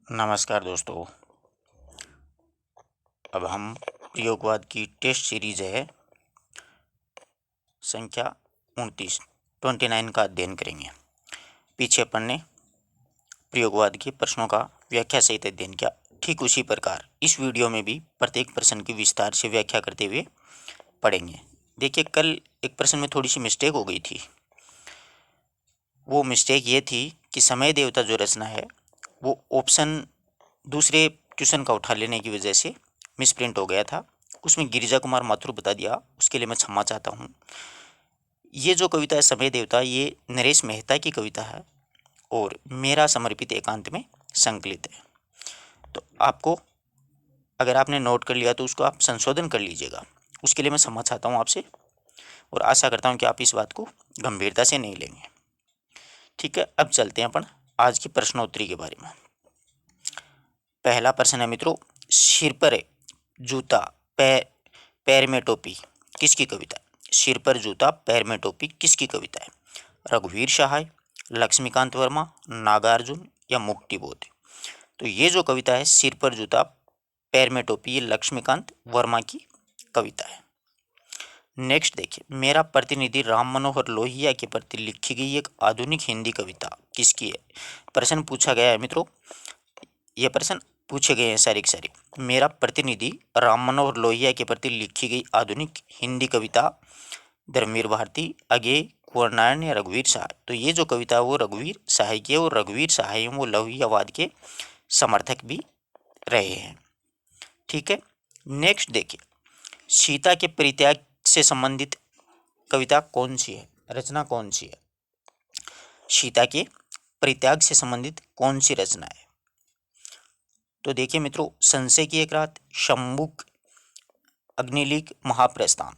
नमस्कार दोस्तों। अब हम प्रयोगवाद की टेस्ट सीरीज है संख्या 29 का अध्ययन करेंगे। पीछे अपन ने प्रयोगवाद के प्रश्नों का व्याख्या सहित अध्ययन किया। ठीक उसी प्रकार इस वीडियो में भी प्रत्येक प्रश्न की विस्तार से व्याख्या करते हुए पढ़ेंगे। देखिए, कल एक प्रश्न में थोड़ी सी मिस्टेक हो गई थी। वो मिस्टेक ये थी कि समय देवता जो रचना है वो ऑप्शन दूसरे क्वेश्चन का उठा लेने की वजह से मिसप्रिंट हो गया था। उसमें गिरिजा कुमार माथुर बता दिया, उसके लिए मैं क्षमा चाहता हूँ। ये जो कविता है समय देवता, ये नरेश मेहता की कविता है और मेरा समर्पित एकांत में संकलित है। तो आपको, अगर आपने नोट कर लिया तो उसको आप संशोधन कर लीजिएगा। उसके लिए मैं क्षमा चाहता हूँ आपसे और आशा करता हूँ कि आप इस बात को गंभीरता से नहीं लेंगे। ठीक है, अब चलते हैं अपन आज की प्रश्नोत्तरी के बारे में। पहला प्रश्न है मित्रों, सिर पर जूता पैर में टोपी किसकी कविता है? सिर पर जूता पैर में टोपी किसकी कविता है? रघुवीर सहाय, लक्ष्मीकांत वर्मा, नागार्जुन या मुक्तिबोध? तो ये जो कविता है सिर पर जूता पैर में टोपी, ये लक्ष्मीकांत वर्मा की कविता है। नेक्स्ट देखिए, मेरा प्रतिनिधि राम मनोहर लोहिया के प्रति लिखी गई एक आधुनिक हिंदी कविता किसकी है? प्रश्न पूछा गया है मित्रों, ये प्रश्न पूछे गए हैं सारी की सारी। मेरा प्रतिनिधि राम मनोहर लोहिया के प्रति लिखी गई आधुनिक हिंदी कविता धर्मवीर भारती, अज्ञेय, कुंवर नारायण या रघुवीर सहाय? तो ये जो कविता है वो रघुवीर सहाय की है और रघुवीर सहाय वो लोहियावाद के समर्थक भी रहे हैं। ठीक है, नेक्स्ट देखिए, सीता के परित्याग से संबंधित कविता कौन सी है, रचना कौन सी है? सीता के परित्याग से संबंधित कौन सी रचना है? तो देखिए मित्रों, संशय की एक रात, शंबुक, अग्निलीक, महाप्रस्थान।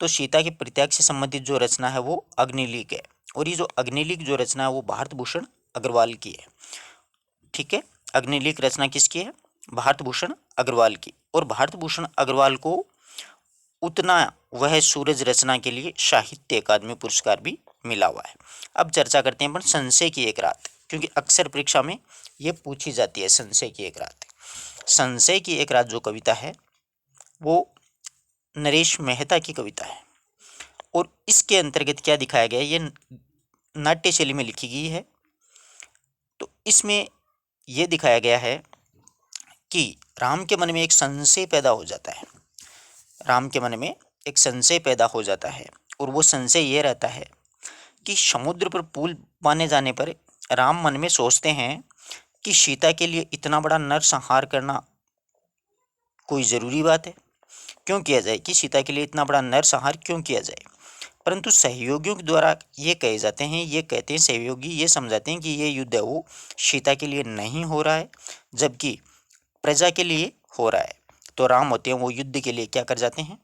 तो सीता के परित्याग से संबंधित जो रचना है वो अग्निलीक है और ये जो अग्निलीक जो रचना है वो भारत भूषण अग्रवाल की है। ठीक है, अग्निलीक रचना किसकी है? भारत भूषण अग्रवाल की। और भारत भूषण अग्रवाल को उतना वह सूरज रचना के लिए साहित्य अकादमी पुरस्कार भी मिला हुआ है। अब चर्चा करते हैं अपन संशय की एक रात, क्योंकि अक्सर परीक्षा में ये पूछी जाती है संशय की एक रात। संशय की एक रात जो कविता है वो नरेश मेहता की कविता है और इसके अंतर्गत क्या दिखाया गया है, ये नाट्य शैली में लिखी गई है। तो इसमें यह दिखाया गया है कि राम के मन में एक संशय पैदा हो जाता है। राम के मन में एक संशय पैदा हो जाता है और वो संशय ये रहता है कि समुद्र पर पुल बांधे जाने पर राम मन में सोचते हैं कि सीता के लिए इतना बड़ा नरसंहार करना कोई ज़रूरी बात है? क्यों किया जाए, कि सीता के लिए इतना बड़ा नरसंहार क्यों किया जाए? परंतु सहयोगियों के द्वारा ये कहे जाते हैं, ये कहते हैं सहयोगी, ये समझाते हैं कि ये युद्ध है वो सीता के लिए नहीं हो रहा है जबकि प्रजा के लिए हो रहा है। तो राम होते हैं वो युद्ध के लिए क्या कर जाते हैं,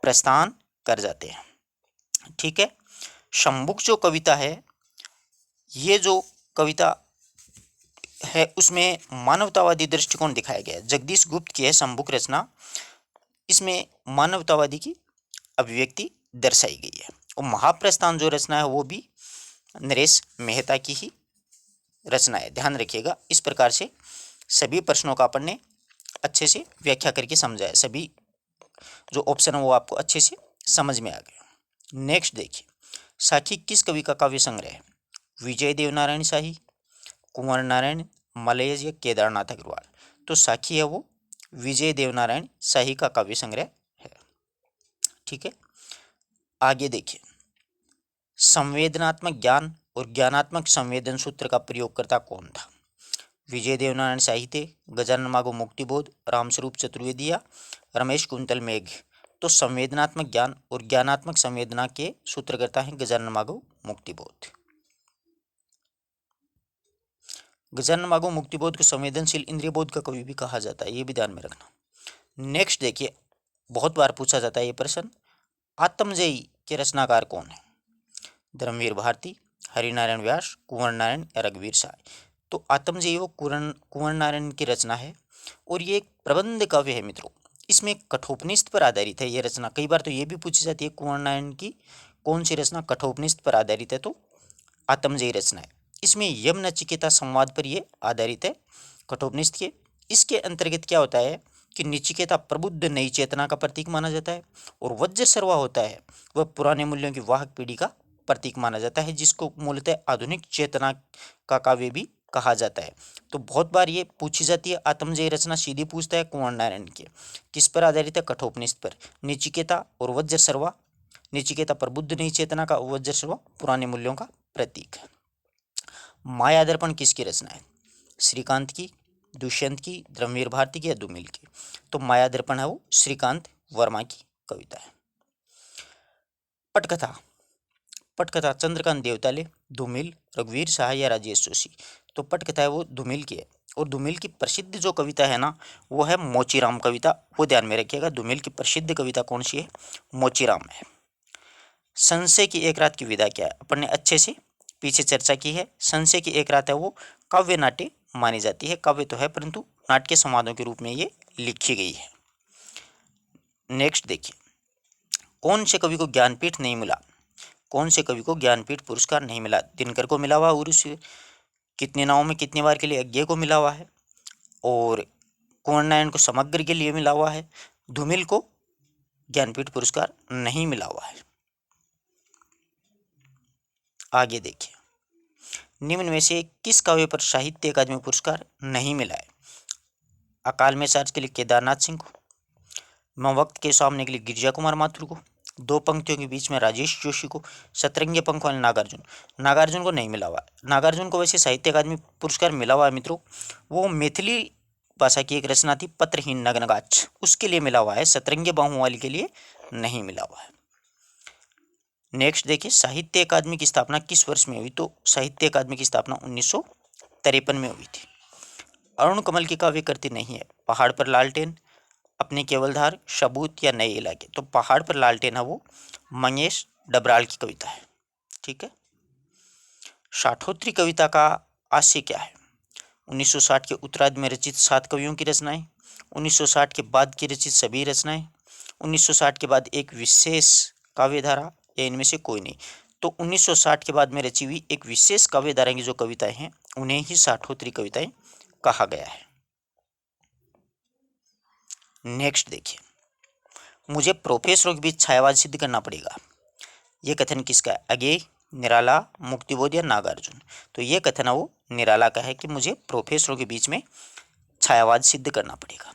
प्रस्थान कर जाते हैं। ठीक है, शंबुक जो कविता है, ये जो कविता है उसमें मानवतावादी दृष्टिकोण दिखाया गया है। जगदीश गुप्त की है शंबुक रचना, इसमें मानवतावादी की अभिव्यक्ति दर्शाई गई है। और महाप्रस्थान जो रचना है वो भी नरेश मेहता की ही रचना है। ध्यान रखिएगा, इस प्रकार से सभी प्रश्नों का अपन ने अच्छे से व्याख्या करके समझा है। सभी जो ऑप्शन है वो आपको अच्छे से समझ में आ गया। नेक्स्ट देखिए, साखी किस कवि का काव्य संग्रह है? विजय देवनारायण शाही, कुंवर नारायण, मलयज या केदारनाथ अग्रवाल? तो साखी है वो विजय देवनारायण शाही का काव्य संग्रह है। ठीक है, आगे देखिए, संवेदनात्मक ज्ञान और ज्ञानात्मक संवेदन सूत्र का प्रयोगकर्ता कौन था? विजय देवनारायण साहित्य, गजानन मागो मुक्तिबोध, रामस्वरूप चतुर्वेदी या रमेश कुंतल मेघ? तो संवेदनात्मक ज्ञान और ज्ञानात्मक संवेदना के सूत्रकर्ता हैं गजानन मागो मुक्तिबोध। गजानन मागो मुक्तिबोध को संवेदनशील इंद्रिय बोध का कवि भी कहा जाता है, ये भी ध्यान में रखना। नेक्स्ट देखिए, बहुत बार पूछा जाता है ये प्रश्न, आत्मजयी के रचनाकार कौन है? धर्मवीर भारती, हरिनारायण व्यास, कुंवर नारायण या रघुवीर सहाय? तो आत्मजयी वो कुंवर नारायण की रचना है और ये एक प्रबंध काव्य है मित्रों। इसमें कठोपनिषद पर आधारित है ये रचना। कई बार तो ये भी पूछी जाती है कुंवर नारायण की कौन सी रचना कठोपनिषद पर आधारित है, तो आत्मजयी रचना है। इसमें यम नचिकेता संवाद पर ये आधारित है कठोपनिषद के। इसके अंतर्गत क्या होता है कि नचिकेता प्रबुद्ध नई चेतना का प्रतीक माना जाता है, और वज्र सर्वा होता है वह पुराने मूल्यों की वाहक पीढ़ी का प्रतीक माना जाता है, जिसको मूलतः आधुनिक चेतना का काव्य भी कहा जाता है। तो बहुत बार ये पूछी जाती है, आत्मजय रचना सीधी पूछता है कुंवर नारायण के, किस पर आधारित है, कठोपनिषद पर। नचिकेता और वज्र सर्वा, नचिकेता प्रबुद्ध नई चेतना का, वज्र सर्वा पुराने मूल्यों का प्रतीक है। माया दर्पण किसकी रचना है, श्रीकांत की, दुष्यंत की, धर्मवीर भारती की या धूमिल की। तो माया दर्पण है वो श्रीकांत वर्मा की कविता है। पटकथा, पटकथा चंद्रकांत देवताले, धूमिल, रघुवीर शाह या राजेश जोशी। तो पटकथा है वो धूमिल की है, और धूमिल की प्रसिद्ध जो कविता है ना वो है मोचीराम कविता, वो ध्यान में रखिएगा। धूमिल की प्रसिद्ध कविता कौन सी है, मोचीराम है। संशय की एक रात की विदा क्या है, अपन ने अच्छे से पीछे चर्चा की है। संशय की एक रात है वो काव्य नाट्य मानी जाती है, काव्य तो है परंतु नाट्य संवादों के रूप में ये लिखी गई है। नेक्स्ट देखिए, कौन से कवि को ज्ञानपीठ नहीं मिला, कौन से कवि को ज्ञानपीठ पुरस्कार नहीं मिला। दिनकर को मिला हुआ, उर्वशी कितने नावों में कितनी बार के लिए अज्ञे को मिला हुआ है, और कुंवर नारायण को समग्र के लिए मिला हुआ है। धूमिल को ज्ञानपीठ पुरस्कार नहीं मिला हुआ है। आगे देखिए, निम्न में से किस काव्य पर साहित्य अकादमी पुरस्कार नहीं मिला है। अकाल में चार्ज के लिए केदारनाथ सिंह को, मैं वक्त के सामने के लिए गिरिजा कुमार माथुर को, दो पंक्तियों के बीच में राजेश जोशी को, सतरंगी पंख वाले नागार्जुन, नागार्जुन को नहीं मिला हुआ है। नागार्जुन को वैसे साहित्य अकादमी पुरस्कार मिला हुआ है मित्रों, वो मैथिली भाषा की एक रचना थी पत्रहीन नग्नगाछ, उसके लिए मिला हुआ है, सतरंगी बाहों वाली के लिए नहीं मिला हुआ है। नेक्स्ट देखिए, साहित्य अकादमी की स्थापना किस वर्ष में हुई। तो साहित्य अकादमी की स्थापना 1953 में हुई थी। अरुण कमल की काव्य कृति नहीं है, पहाड़ पर लालटेन, अपने केवलधार, सबूत या नए इलाके। तो पहाड़ पर लालटेन है वो मंगेश डबराल की कविता है। ठीक है। शाठोत्री कविता का आशय क्या है। 1960 के उत्तरार्ध में रचित 7 कवियों की रचनाएं, 1960 के बाद की रचित सभी रचनाएं, 1960 के बाद एक विशेष काव्यधारा, या इनमें से कोई नहीं। तो 1960 के बाद में रची हुई एक विशेष काव्यधारा की जो कविताएं हैं उन्हें ही शाठोत्री कविताएं कहा गया है। नेक्स्ट देखिए, मुझे प्रोफेसरों के बीच छायावाद सिद्ध करना पड़ेगा, ये कथन किसका है, अगेय, निराला, मुक्तिबोध या नागार्जुन। तो ये कथन है वो निराला का है कि मुझे प्रोफेसरों के बीच में छायावाद सिद्ध करना पड़ेगा।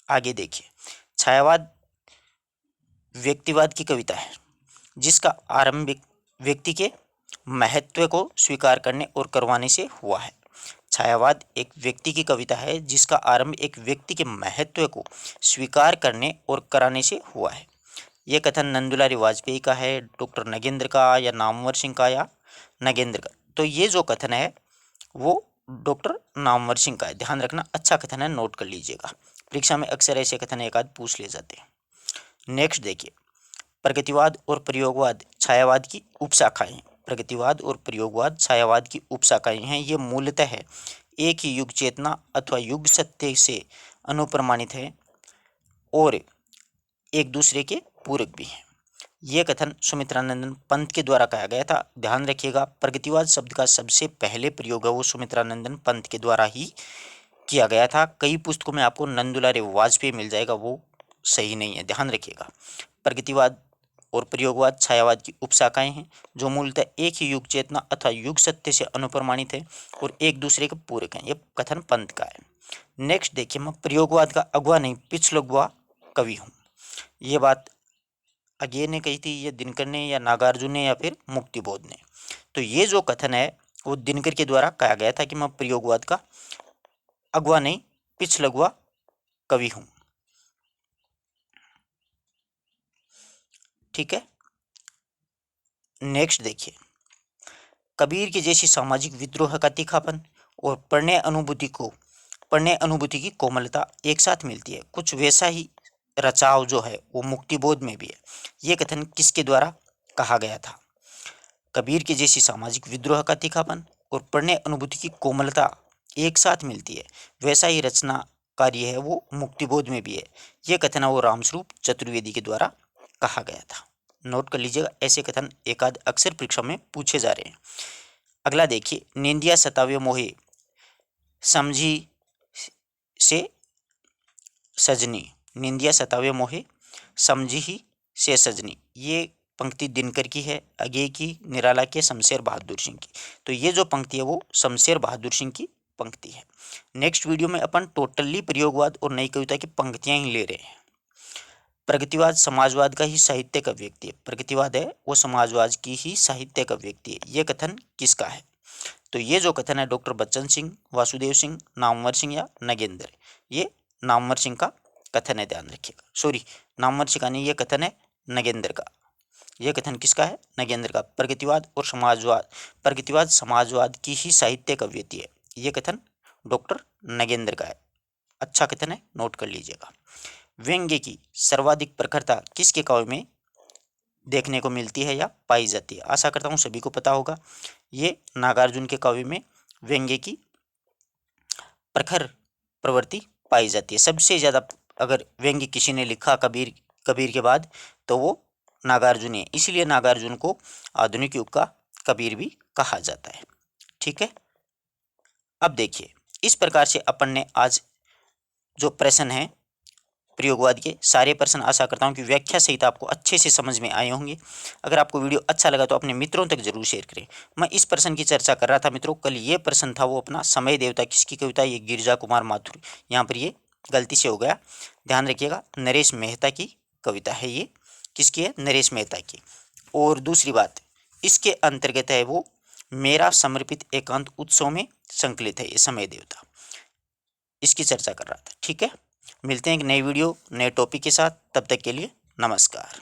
आगे देखिए, छायावाद व्यक्तिवाद की कविता है जिसका आरंभ व्यक्ति के महत्व को स्वीकार करने और करवाने से हुआ है। छायावाद एक व्यक्ति की कविता है जिसका आरंभ एक व्यक्ति के महत्व को स्वीकार करने और कराने से हुआ है। यह कथन नंदुलारी वाजपेयी का है, डॉक्टर नगेंद्र का, या नामवर सिंह का, या नगेंद्र का। तो ये जो कथन है वो डॉक्टर नामवर सिंह का है। ध्यान रखना, अच्छा कथन है, नोट कर लीजिएगा, परीक्षा में अक्सर ऐसे कथन एक आध पूछ ले जाते हैं। नेक्स्ट देखिए, प्रगतिवाद और प्रयोगवाद छायावाद की उपशाखाएं हैं। प्रगतिवाद और प्रयोगवाद छायावाद की उपशाखाएं हैं। ये मूलतः एक ही युग चेतना अथवा युग सत्य से अनुप्रमाणित है और एक दूसरे के पूरक भी हैं। ये कथन सुमित्रानंदन पंत के द्वारा कहा गया था। ध्यान रखिएगा, प्रगतिवाद शब्द का सबसे पहले प्रयोग है वो सुमित्रानंदन पंत के द्वारा ही किया गया था। कई पुस्तकों में आपको नंदुलारे वाजपेयी मिल जाएगा, वो सही नहीं है, ध्यान रखिएगा। प्रगतिवाद और प्रयोगवाद छायावाद की उपशाखाएं हैं जो मूलतः एक ही युग चेतना अथवा युग सत्य से अनुप्रमाणित है और एक दूसरे के पूरक हैं। ये कथन पंत का है। नेक्स्ट देखिए, मैं प्रयोगवाद का अगुआ नहीं पिछलगुआ कवि हूँ। ये बात अजय ने कही थी, ये दिनकर ने या नागार्जुन ने या फिर मुक्तिबोध ने। तो ये जो कथन है वो दिनकर के द्वारा कहा गया था कि मैं प्रयोगवाद का अगुआ नहीं पिछलगुआ कवि हूँ। ठीक है। नेक्स्ट देखिए, कबीर की जैसी सामाजिक विद्रोह का तीखापन और प्रणय अनुभूति की कोमलता एक साथ मिलती है, कुछ वैसा ही रचाव जो है वो मुक्तिबोध में भी है। ये कथन किसके द्वारा कहा गया था। कबीर की जैसी सामाजिक विद्रोह का तीखापन और प्रणय अनुभूति की कोमलता एक साथ मिलती है, वैसा ही रचना कार्य है वो मुक्तिबोध में भी है। ये कथन है वो रामस्वरूप चतुर्वेदी के द्वारा कहा गया था। नोट कर लीजिएगा, ऐसे कथन एक आध अक्सर परीक्षा में पूछे जा रहे हैं। अगला देखिए, निंदिया सतावे मोहे समझी से सजनी, निंदिया सतावे मोहे, समझी ही से सजनी। ये पंक्ति दिनकर की है, अगे की, निराला के, शमशेर बहादुर सिंह की। तो ये जो पंक्ति है वो शमशेर बहादुर सिंह की पंक्ति है। नेक्स्ट वीडियो में अपन टोटली प्रयोगवाद और नई कविता की पंक्तियां ही ले रहे हैं। प्रगतिवाद समाजवाद का ही साहित्य का व्यक्ति है। प्रगतिवाद है वो समाजवाद की ही साहित्य का व्यक्ति है। ये कथन किसका है? तो ये जो कथन है डॉक्टर बच्चन सिंह, वासुदेव सिंह, नामवर सिंह या नगेंद्र। ये नामवर सिंह का कथन है, ध्यान रखिएगा। सॉरी, नामवर सिंह का नहीं, ये कथन है नगेंद्र का। यह कथन किसका है? नगेंद्र का। प्रगतिवाद और समाजवाद, प्रगतिवाद समाजवाद की ही साहित्य का व्यक्ति है। यह कथन डॉक्टर नगेंद्र का है। अच्छा कथन है, नोट कर लीजिएगा। व्यंग्य की सर्वाधिक प्रखरता किसके काव्य में देखने को मिलती है या पाई जाती है? आशा करता हूँ सभी को पता होगा। ये नागार्जुन के काव्य में व्यंग्य की प्रखर प्रवृत्ति पाई जाती है। सबसे ज्यादा अगर व्यंग्य किसी ने लिखा कबीर के बाद तो वो नागार्जुन है। इसलिए नागार्जुन को आधुनिक युग का कबीर भी कहा जाता है। ठीक है, अब देखिए, इस प्रकार से अपन ने आज जो प्रश्न है प्रयोगवाद के सारे प्रश्न, आशा करता हूं कि व्याख्या सहित आपको अच्छे से समझ में आए होंगे। अगर आपको वीडियो अच्छा लगा तो अपने मित्रों तक जरूर शेयर करें। मैं इस प्रश्न की चर्चा कर रहा था मित्रों, कल ये प्रश्न था वो अपना समय देवता किसकी कविता? ये गिरिजा कुमार माथुर। यहाँ पर ये गलती से हो गया, ध्यान रखिएगा। नरेश मेहता की कविता है ये। किसकी है? नरेश मेहता की। और दूसरी बात, इसके अंतर्गत है वो मेरा समर्पित एकांत उत्सव में संकलित है ये समय देवता। इसकी चर्चा कर रहा था। ठीक है, मिलते हैं एक नई वीडियो नए टॉपिक के साथ। तब तक के लिए नमस्कार।